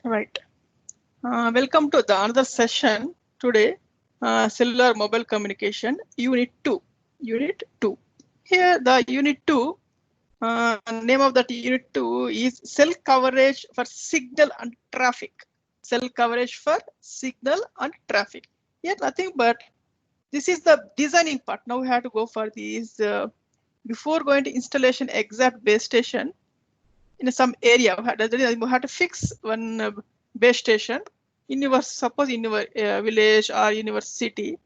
Right. Welcome to the another session today. Cellular mobile communication unit 2. Unit 2. Here the unit 2 name of that unit 2 is cell coverage for signal and traffic. Cell coverage for signal and traffic. Here nothing but this is the designing part. Now we have to go for these before going to installation exact base station in some area. We have to fix one base station in your suppose in your village or in your city.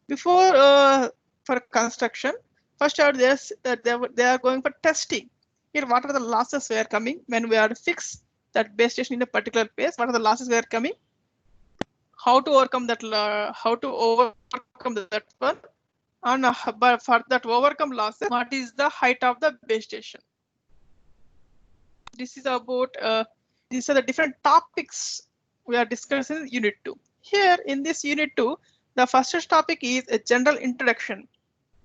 Before for construction, first out they are going for testing. Here, what are the losses we are coming when we are to fix that base station in a particular place? What are the losses we are coming? How to overcome that? How to overcome that one? And but for that overcome losses, what is the height of the base station? This is about these are the different topics we are discussing in unit 2. Here in this unit 2, the first topic is a general introduction.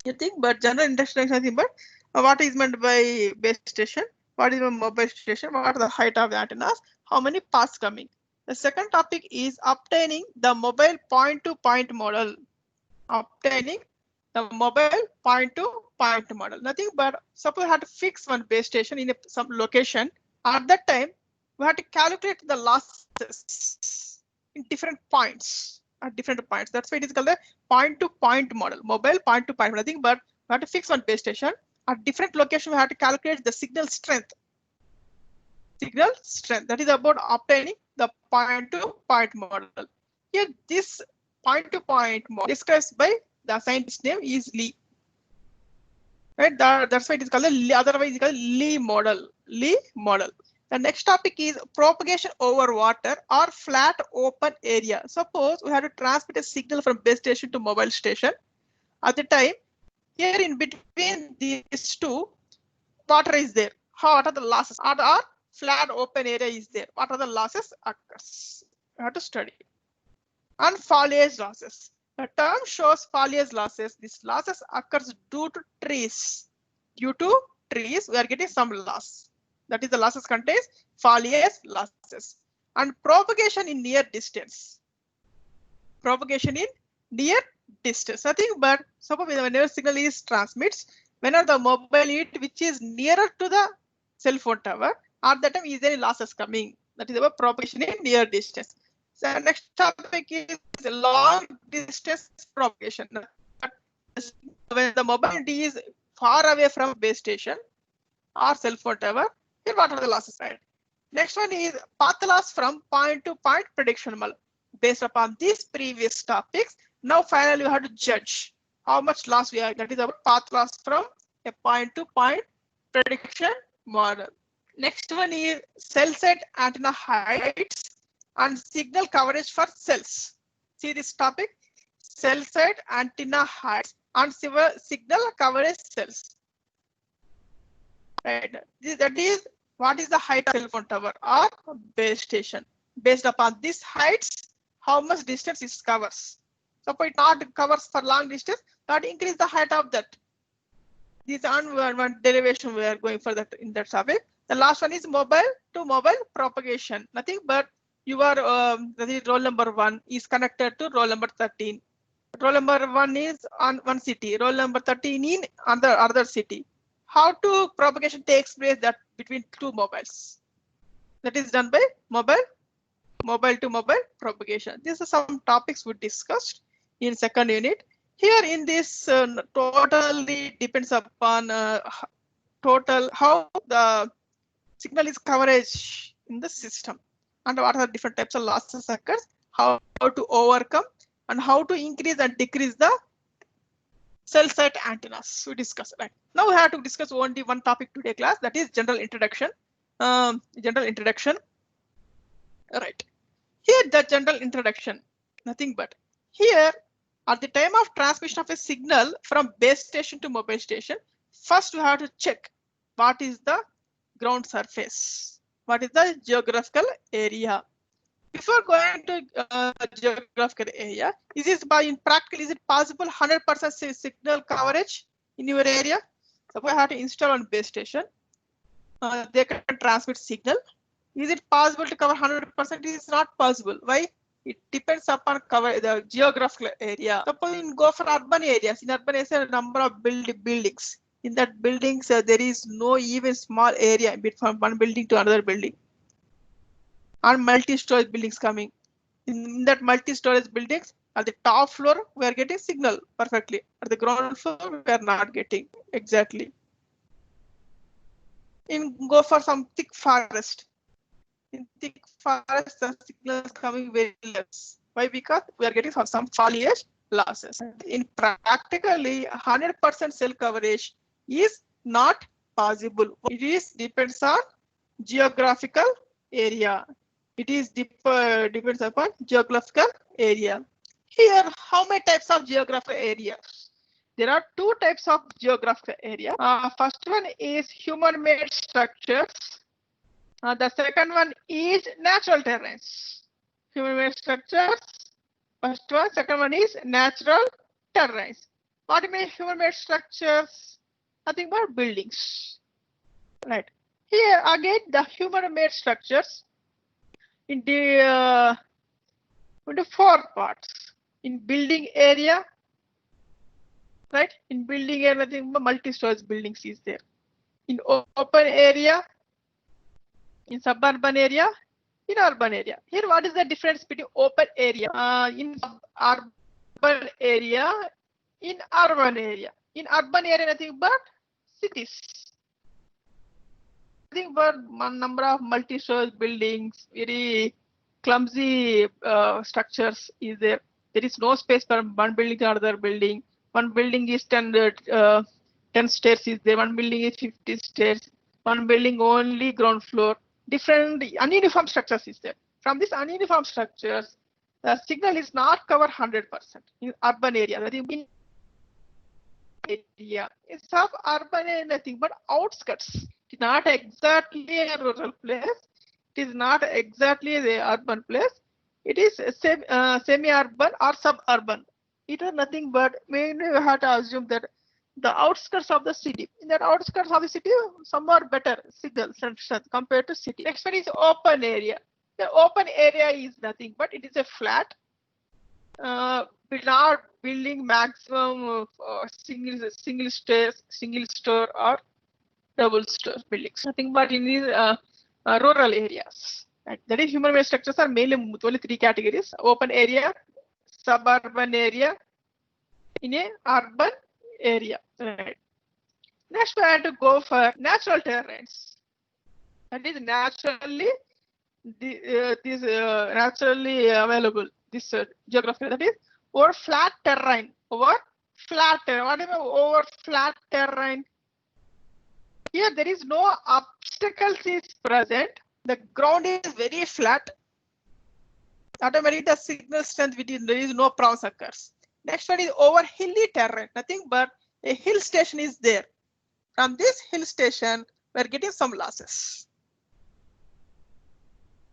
You think, but general introduction, I think, but what is meant by base station? What is a mobile station? What are the height of the antennas? How many paths coming? The second topic is obtaining the mobile point-to-point model. Obtaining the mobile point-to-point model. Nothing but suppose I had to fix one base station in some location. At that time, we have to calculate the losses in different points at different points. That's why it is called the point-to-point model, mobile point-to-point. Nothing but we have to fix one base station at different location. We have to calculate the signal strength. Signal strength. That is about obtaining the point-to-point model. Here, this point-to-point model described by the scientist name is Lee. Right, that's why it is called the Lee, otherwise it's called Lee model. Lee model. The next topic is propagation over water or flat open area. Suppose we have to transmit a signal from base station to mobile station. At the time, here in between these two, water is there. What are the losses? Or flat open area is there. What are the losses occurs? We have to study. And foliage losses. The term shows foliage losses. These losses occurs due to trees. Due to trees, we are getting some loss. That is the losses contains foliage losses. And propagation in near distance. Propagation in near distance. Nothing but suppose whenever signal is transmits, whenever the mobile unit which is nearer to the cell phone tower, at that time is there any losses coming? That is about propagation in near distance. So next topic is long distance propagation. When the mobile unit is far away from base station or cell phone tower, here what are the losses? Right. Next one is path loss from point to point prediction model. Based upon these previous topics, now finally you have to judge how much loss we have. That is about path loss from a point to point prediction model. Next one is cell set antenna heights and signal coverage for cells. See this topic, cell set antenna heights and signal coverage cells. Right. That is what is the height of cell phone tower or base station. Based upon these heights, how much distance it covers. Suppose it not covers for long distance, that increase the height of that. This one derivation we are going for that in that topic. The last one is mobile to mobile propagation. Nothing but your roll number 1 is connected to roll number 13. Roll number 1 is on one city, roll number 13 in other city. How to propagation takes place that between two mobiles? That is done by mobile to mobile propagation. These are some topics we discussed in second unit. Here in this totally depends upon total how the signal is coverage in the system and what are the different types of losses occurs, how to overcome and how to increase and decrease the cell site antennas. We discuss right now. We have to discuss only one topic today class, that is general introduction. General introduction. Right here the general introduction, nothing but here at the time of transmission of a signal from base station to mobile station, first we have to check what is the ground surface, what is the geographical area. Before going to geographical area, is it possible 100% signal coverage in your area? Suppose I have to install on base station, they can transmit signal. Is it possible to cover 100%? It is not possible. Why? It depends upon cover the geographical area. Suppose you go for urban areas. In urban areas, a number of buildings. In that buildings, there is no even small area from one building to another building. And multi-storage buildings coming. In that multi-storage buildings, at the top floor, we are getting signal perfectly. At the ground floor, we are not getting exactly. Go for some thick forest. In thick forest, the signal is coming very less. Why? Because we are getting some foliage losses. In practically 100% cell coverage is not possible. It is depends on geographical area. It is depends upon geographical area. Here, how many types of geographical areas? There are two types of geographical area. First one is human-made structures. The second one is natural terrains. Human-made structures. First one, second one is natural terrains. What do you mean human-made structures? Nothing but buildings. Right. Here again, the human-made structures into four parts. In building area, right? In building area, nothing but multi-storage buildings is there. In open area, in suburban area, in urban area. Here, what is the difference between open area in urban area, in urban area? In urban area, nothing but cities. Nothing but one number of multi-storage buildings, very clumsy structures is there. There is no space for one building to another building. One building is 10 stairs is there. One building is 50 stairs. One building only ground floor. Different ununiform structures is there. From these ununiform structures, the signal is not covered 100% in urban area. That is in area. In suburban area, nothing but outskirts. It is not exactly a rural place. It is not exactly the urban place. It is semi-urban or suburban. It is nothing but mainly we have to assume that the outskirts of the city. In that outskirts of the city, some are better signal strength compared to city. Next one is open area. The open area is nothing but it is a flat. We are building maximum single stairs, single store or double store buildings. Nothing but in these rural areas. Right. That is human-made structures are mainly only three categories: open area, suburban area, in a urban area. Right. Next, we have to go for natural terrains. That is naturally naturally available. This geography, that is over flat terrain. Over flat terrain. What do you mean over flat terrain? Here there is no obstacles is present. The ground is very flat. Automatically the signal strength within there is no problems occurs. Next one is over hilly terrain. Nothing but a hill station is there. From this hill station, we are getting some losses.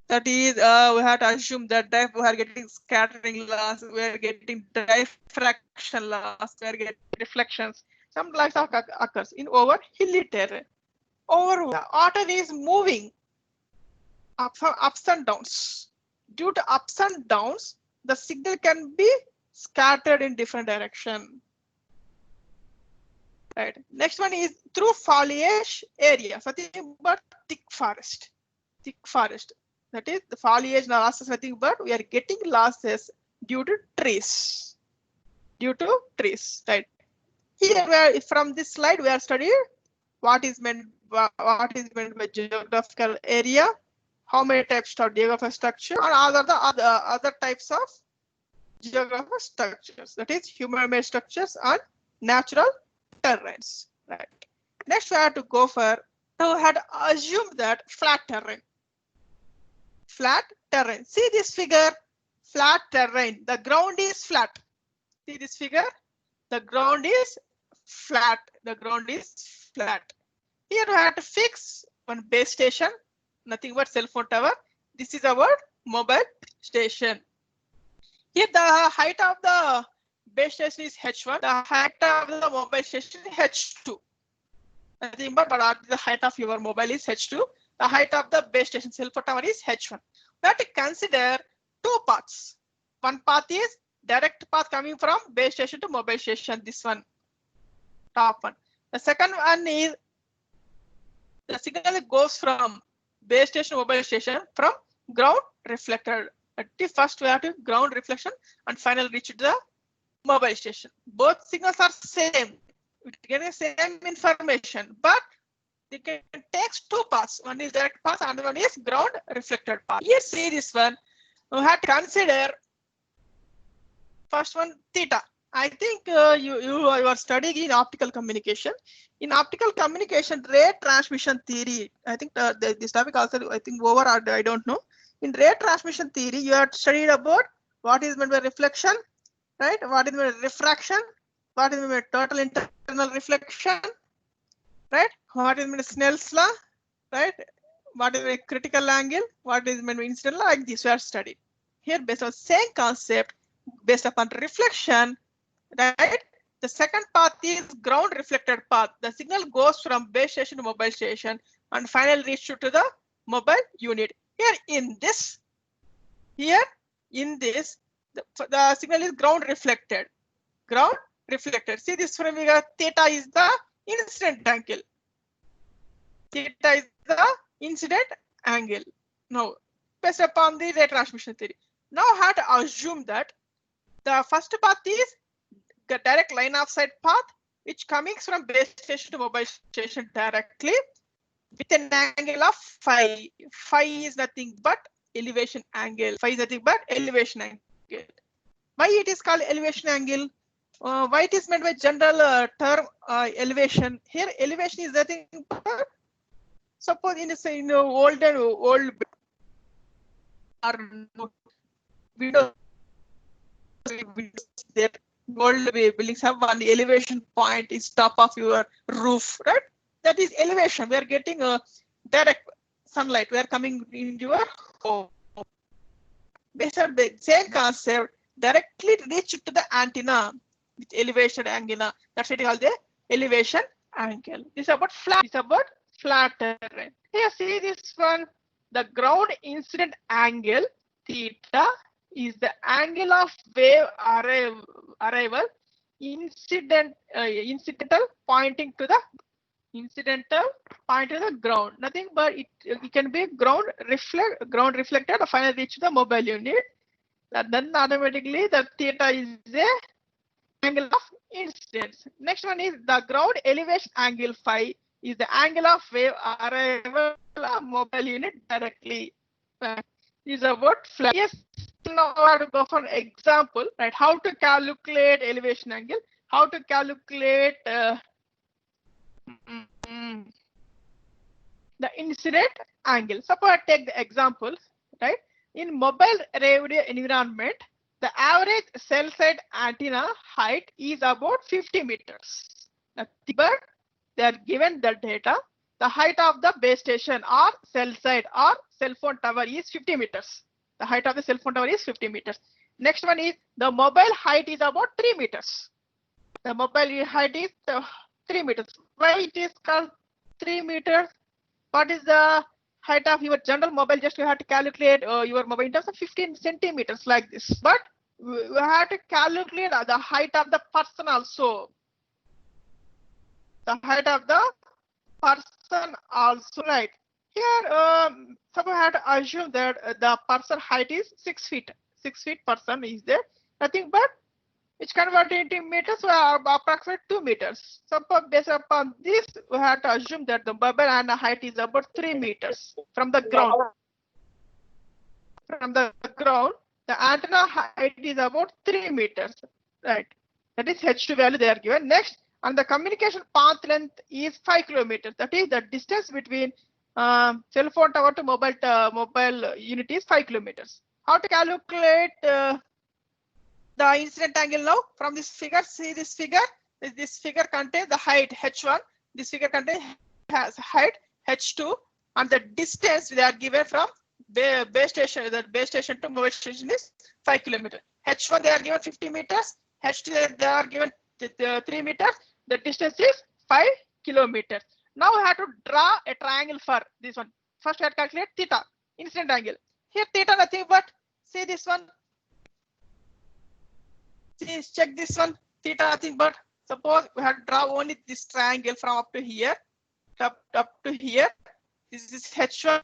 That is, we have to assume that we are getting scattering loss, we are getting diffraction loss, we are getting reflections. Some losses occurs in over hilly terrain. Over the water is moving ups and downs. Due to ups and downs, the signal can be scattered in different direction. Right. Next one is through foliage area. Nothing but thick forest. Thick forest. That is the foliage losses. Nothing but we are getting losses due to trees. Due to trees. Right. Here, from this slide, we are studying what is meant by geographical area, how many types of geographical structure, and other types of geographical structures. That is human-made structures and natural terrains. Right. Next, we have to go for. Now, we had to assume that flat terrain. Flat terrain. See this figure. Flat terrain. The ground is flat. See this figure. The ground is flat. The ground is flat. Here we have to fix one base station. Nothing but cell phone tower. This is our mobile station. Here the height of the base station is H1. The height of the mobile station is H2. Nothing but the height of your mobile is H2. The height of the base station cell phone tower is h1. We have to consider two paths. One path is direct path coming from base station to mobile station. This one, top one. The second one is the signal goes from base station to mobile station from ground reflected. At the first we have to ground reflection and final reach to the mobile station. Both signals are same. We get the same information, but they can take two paths. One is direct path and one is ground reflected path. Here see this one. We have to consider first one theta. I think you are studying in optical communication. In optical communication, ray transmission theory. I think this topic also I think over or I don't know. In ray transmission theory, you have studied about what is meant by reflection, right? What is meant by refraction? What is meant by total internal reflection, right? What is meant by Snell's law, right? What is a critical angle? What is meant by incident law? Like this, we are studied. Here, based on same concept, based upon reflection, right? The second path is ground reflected path. The signal goes from base station to mobile station and finally reach to the mobile unit. Here in this, the signal is ground reflected. Ground reflected. See this from here, theta is the incident angle. Theta is the incident angle. Now, based upon the ray transmission theory. Now I have to assume that the first path is the direct line of sight path, which coming from base station to mobile station directly with an angle of phi. Phi is nothing but elevation angle. Phi is nothing but elevation angle. Why it is called elevation angle? Why it is meant by general term elevation? Here elevation is nothing but, suppose in old windows there, old buildings have one elevation point is top of your roof, right? That is elevation. We are getting a direct sunlight. We are coming in your home. Based on the same concept, directly reach to the antenna with elevation angle. That's what called the elevation angle. This is about flat. This is about flat terrain. Here, see this one. The ground incident angle theta is the angle of wave arrival incidental pointing to the ground. Nothing but it can be ground reflected or finally reach the mobile unit. Then automatically the theta is the angle of incidence. Next one is the ground elevation angle phi is the angle of wave arrival of mobile unit directly. Is about flat. Yes, now I have to go for an example, right? How to calculate elevation angle, how to calculate the incident angle. Suppose I take the example, right? In mobile radio environment, the average cell site antenna height is about 50 meters. Nothing but they are given the data. The height of the base station or cell site or cell phone tower is 50 meters. The height of the cell phone tower is 50 meters. Next one is the mobile height is about 3 meters. The mobile height is 3 meters. Why it is called 3 meters? What is the height of your general mobile? Just you have to calculate your mobile in terms of 15 centimeters like this. But we have to calculate the height of the person also. The height of the person also, right? Here, suppose I have to assume that the person height is 6 feet. 6 feet person is there. Nothing but which converted into meters, so approximately 2 meters. Suppose based upon this, we have to assume that the mobile antenna height is about 3 meters from the ground. From the ground, the antenna height is about 3 meters, right? That is H2 value they are given. Next, and the communication path length is 5 kilometers. That is the distance between cell phone tower to mobile unit is 5 kilometers. How to calculate the incident angle now? From this figure, see this figure. This figure contains the height H1. This figure contains height H2, and the distance they are given from base station. The base station to mobile station is 5 kilometers. H1 they are given 50 meters. H2 they are given 3 meters. The distance is 5 kilometers. Now I have to draw a triangle for this one. first we have to calculate theta, incident angle. Here theta nothing but, see this one. See, check this one. Theta nothing but, suppose we have to draw only this triangle from up to here, up to here. This is H1,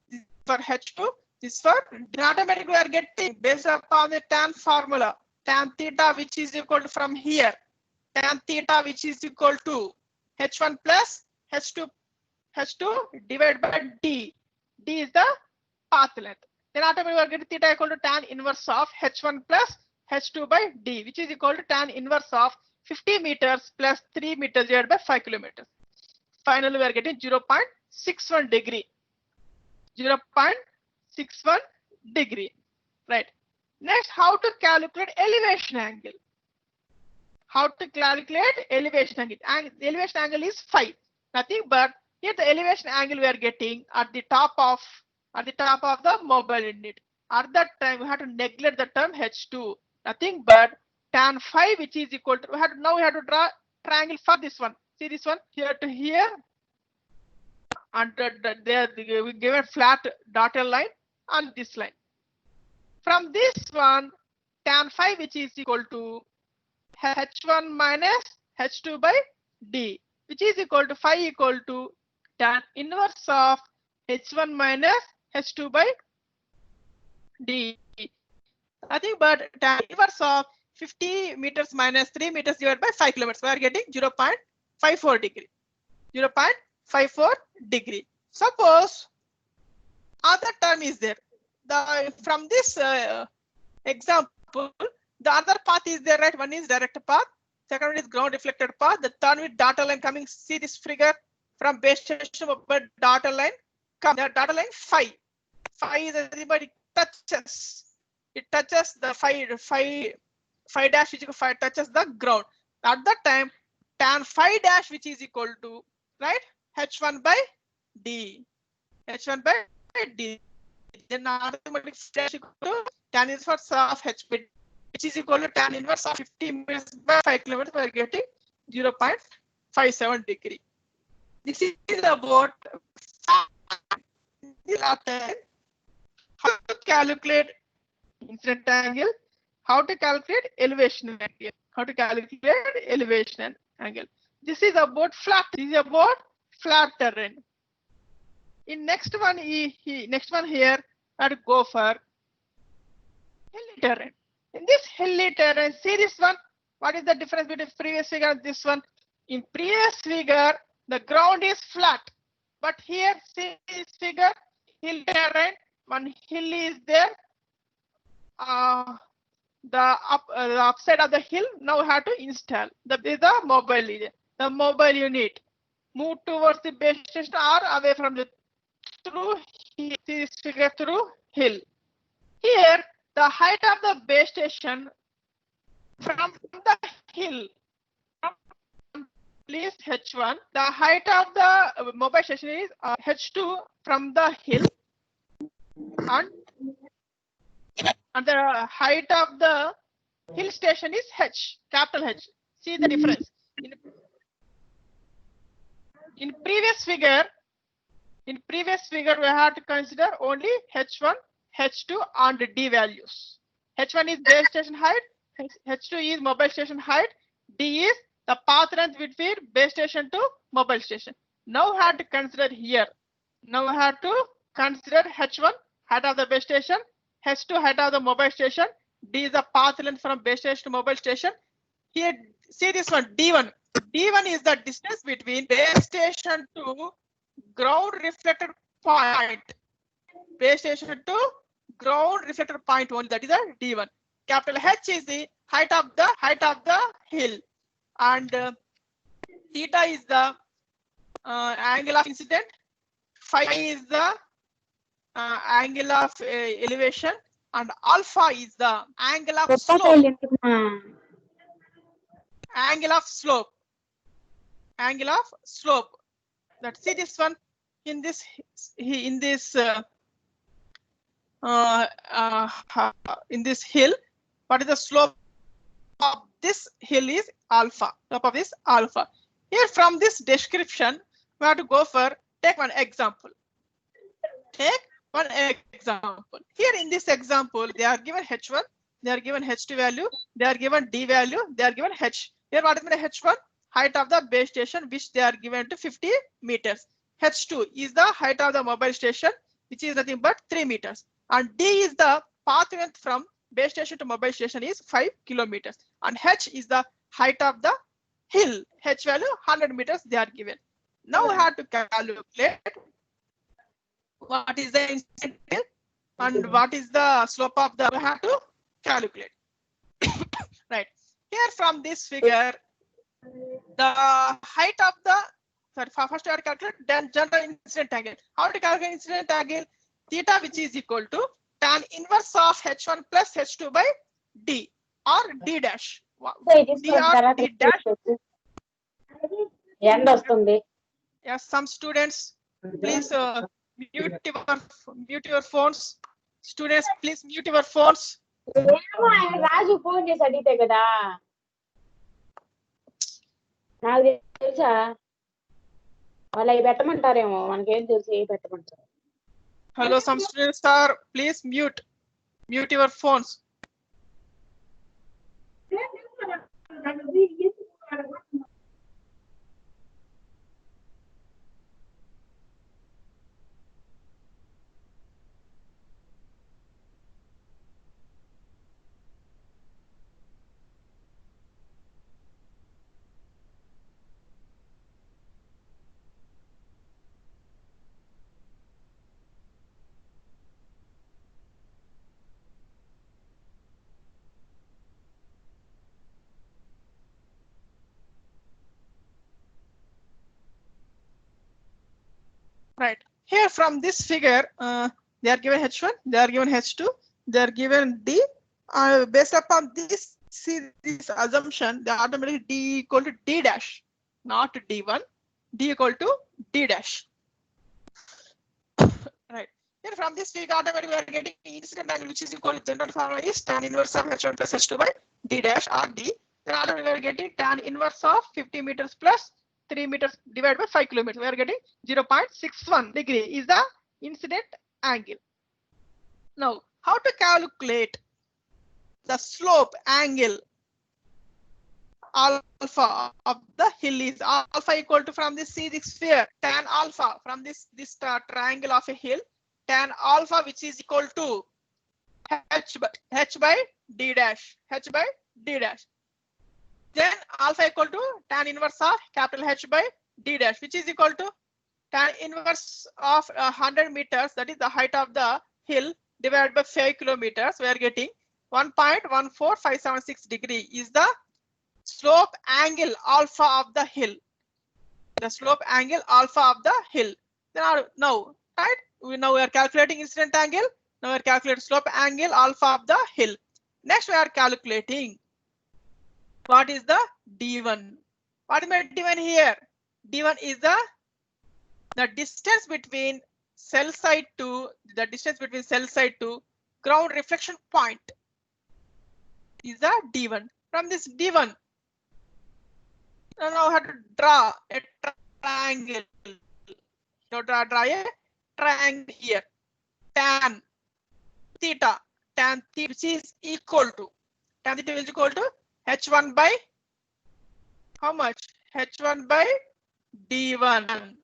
this is for H2, this for, automatically we are getting based upon the tan formula, tan theta which is equal to from here, tan theta which is equal to H1 plus H2 divided by D. D is the path length. Then automatically we are getting theta equal to tan inverse of H1 plus H2 by D, which is equal to tan inverse of 50 meters plus 3 meters divided by 5 kilometers. Finally, we are getting 0.61 degree. 0.61 degree. Right. Next, how to calculate elevation angle. How to calculate elevation angle. And the elevation angle is phi. Nothing but here the elevation angle we are getting at the top of the mobile unit. At that time, we have to neglect the term H2. Nothing but tan phi, which is equal to, now we have to draw triangle for this one. See this one, here to here, and there we give a flat dotted line on this line. From this one, tan phi, which is equal to H1 minus H2 by D, which is equal to phi equal to tan inverse of H1 minus H2 by D. Nothing but tan inverse of 50 meters minus 3 meters divided by 5 kilometers. We are getting 0.54 degree. 0.54 degree. Suppose other term is there. From this example, the other path is there, right? One is direct path, second one is ground reflected path. The third with dotted line coming. See this figure from base station, but dotted line come. The dotted line phi. Phi is everybody touches. It touches the phi dash, which is phi touches the ground. At that time, tan phi dash, which is equal to, right, H1 by D. H1 by D. Then automatically dash equal to tan inverse of H by D, which is equal to tan inverse of 50 meters by 5 kilometers. We are getting 0.57 degree. This is about how to calculate incident angle, how to calculate elevation angle, how to calculate elevation angle. This is about flat. This is about flat terrain. In next one here, I have to go for hilly terrain. In this hilly terrain, see this one. What is the difference between previous figure and this one? In previous figure, the ground is flat, but here, see this figure, hill terrain. One hill is there. The upside of the hill. Now we have to install the mobile unit. Move towards the base station or away from the through this figure through hill. Here the height of the base station from the hill is H1. The height of the mobile station is H2 from the hill, and the height of the hill station is H, capital H. See the difference. In previous figure, we have to consider only H1, H2 and D values. H1 is base station height, H2 is mobile station height, D is the path length between base station to mobile station. Now we have to consider here. Now we have to consider H1, height of the base station, H2, height of the mobile station, D is the path length from base station to mobile station. Here, see this one, D1. D1 is the distance between base station to ground reflected point. Base station to ground reflected point only, that is a D1. Capital H is the height of the hill, and theta is the angle of incident, phi is the angle of elevation, and alpha is the angle of slope. Angle of slope. Let's see this one. In this hill, what is the slope of this hill is alpha. Slope of is alpha. Here from this description, we have to go for, take one example. Take one example. Here in this example, they are given H1, they are given H2 value, they are given D value, they are given H. Here what is the H1? Height of the base station, which they are given to 50 meters. H2 is the height of the mobile station, which is nothing but 3 meters. And D is the path length from base station to mobile station is 5 kilometers. And H is the height of the hill. H value 100 meters they are given. Now we have to calculate what is the incident angle and what is the slope of the, we have to calculate. Right. Here from this figure, the height of the, sorry, first we have to calculate then general incident angle. How to calculate incident angle? Theta, which is equal to tan inverse of H1 plus H2 by D or D dash. D or D dash. Yes, some students, please mute your phones. Students, please mute your phones. Raju phone చేసి అడిగితే కదా నాకు తెలుసా వాళ్ళు అవి పెట్టమంటారేమో మనకేం తెలుసు ఏ పెట్టమంటారు. Hello, some students are, please mute your phones. Right. Here from this figure, they are given H1, they are given H2, they are given D. Based upon this, see this assumption, the automatically D equal to D dash, not D1, D equal to D dash. Right. Here from this figure, automatically we are getting incident angle, which is equal to general formula is tan inverse of H1 plus H2 by D dash or D. Then automatically we are getting tan inverse of 50 meters plus 3 meters divided by 5 kilometers. We are getting 0.61 degree is the incident angle. Now, how to calculate the slope angle alpha of the hill is alpha equal to, from this, see this sphere, tan alpha from this triangle of a hill, tan alpha which is equal to H by D dash, H by D dash. Then alpha equal to tan inverse of capital H by D dash, which is equal to tan inverse of 100 meters, that is the height of the hill, divided by 5 kilometers. We are getting 1.14576 degree is the slope angle alpha of the hill. The slope angle alpha of the hill. Then now, right? We are calculating incident angle. Now we are calculating slope angle alpha of the hill. Next, we are calculating what is the D1. What is my D1 here? D1 is the distance between cell site to ground reflection point is the D1. From this D1, now I have to draw a triangle. So draw a triangle here. Tan theta, which is equal to, tan theta is equal to H1 by how much? H1 by D1.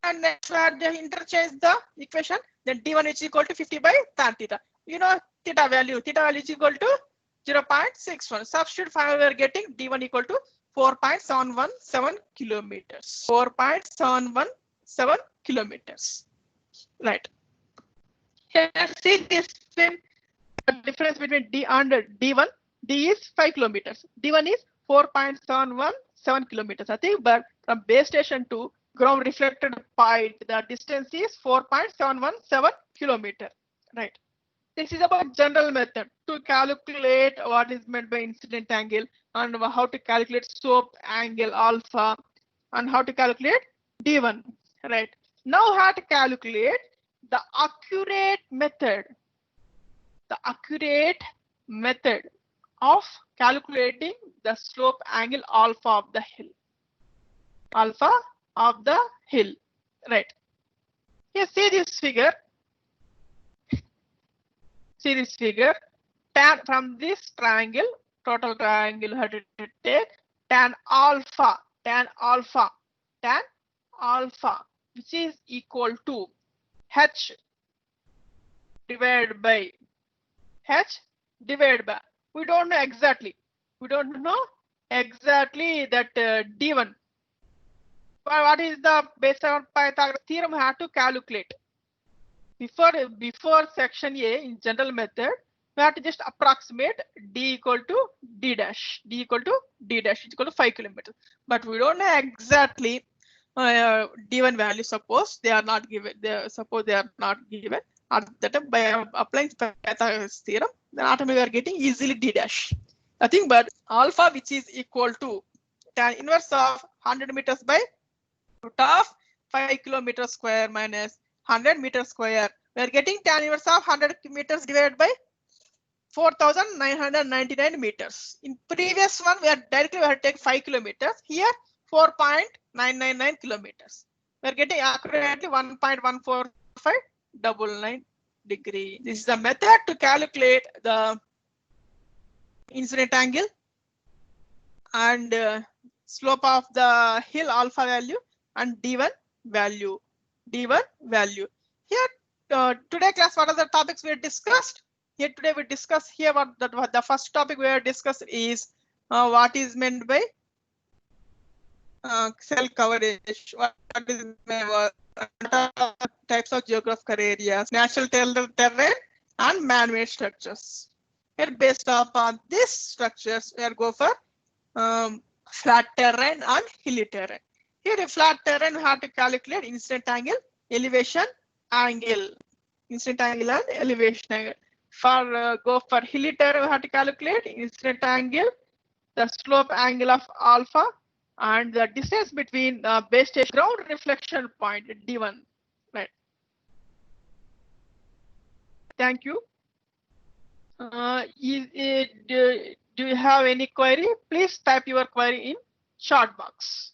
And next we have to interchange the equation. Then D1 is equal to 50 by tan theta. You know theta value is equal to 0.61. Substitute finally we are getting D1 equal to 4.717 kilometers. 4.717 kilometers. Right. Here see this thing, the difference between D and D1. D is 5 kilometers. D1 is 4.717 kilometers. I think, but from base station to ground reflected point, the distance is 4.717 kilometers. Right. This is about general method to calculate what is meant by incident angle and how to calculate slope angle alpha and how to calculate D1. Right. Now how to calculate the accurate method. The accurate method of calculating the slope angle alpha of the hill. Alpha of the hill. Right. you see this figure, tan from this triangle, total triangle you have to take tan alpha, which is equal to h divided by we don't know exactly. That d1. But what is the based on Pythagoras theorem? We have to calculate. Before section A in general method, we have to just approximate d equal to d dash. D equal to 5 kilometers. But we don't know exactly d1 value. Suppose they are not given. At that time, by applying Pythagoras theorem, then automatically we are getting easily d dash. Nothing but alpha, which is equal to tan inverse of 100 meters by root of 5 kilometers square minus 100 meters square. We are getting tan inverse of 100 meters divided by 4,999 meters. In previous one, we have to take 5 kilometers. Here, 4.999 kilometers. We are getting accurately 1.14599 degree. This is the method to calculate the incident angle and slope of the hill alpha value and d1 value. Here today class, what are the topics we have discussed? Here today we discuss here what the first topic we have discussed is what is meant by cell coverage. What is types of geographical areas, natural terrain and man-made structures. Here based upon these structures, we are go for flat terrain and hilly terrain. Here in flat terrain, we have to calculate incident angle, elevation angle, and elevation angle. For go for hilly terrain, we have to calculate incident angle, the slope angle of alpha, and the distance between base station ground reflection point d1. Right. Thank you. Do you have any query? Please type your query in chat box.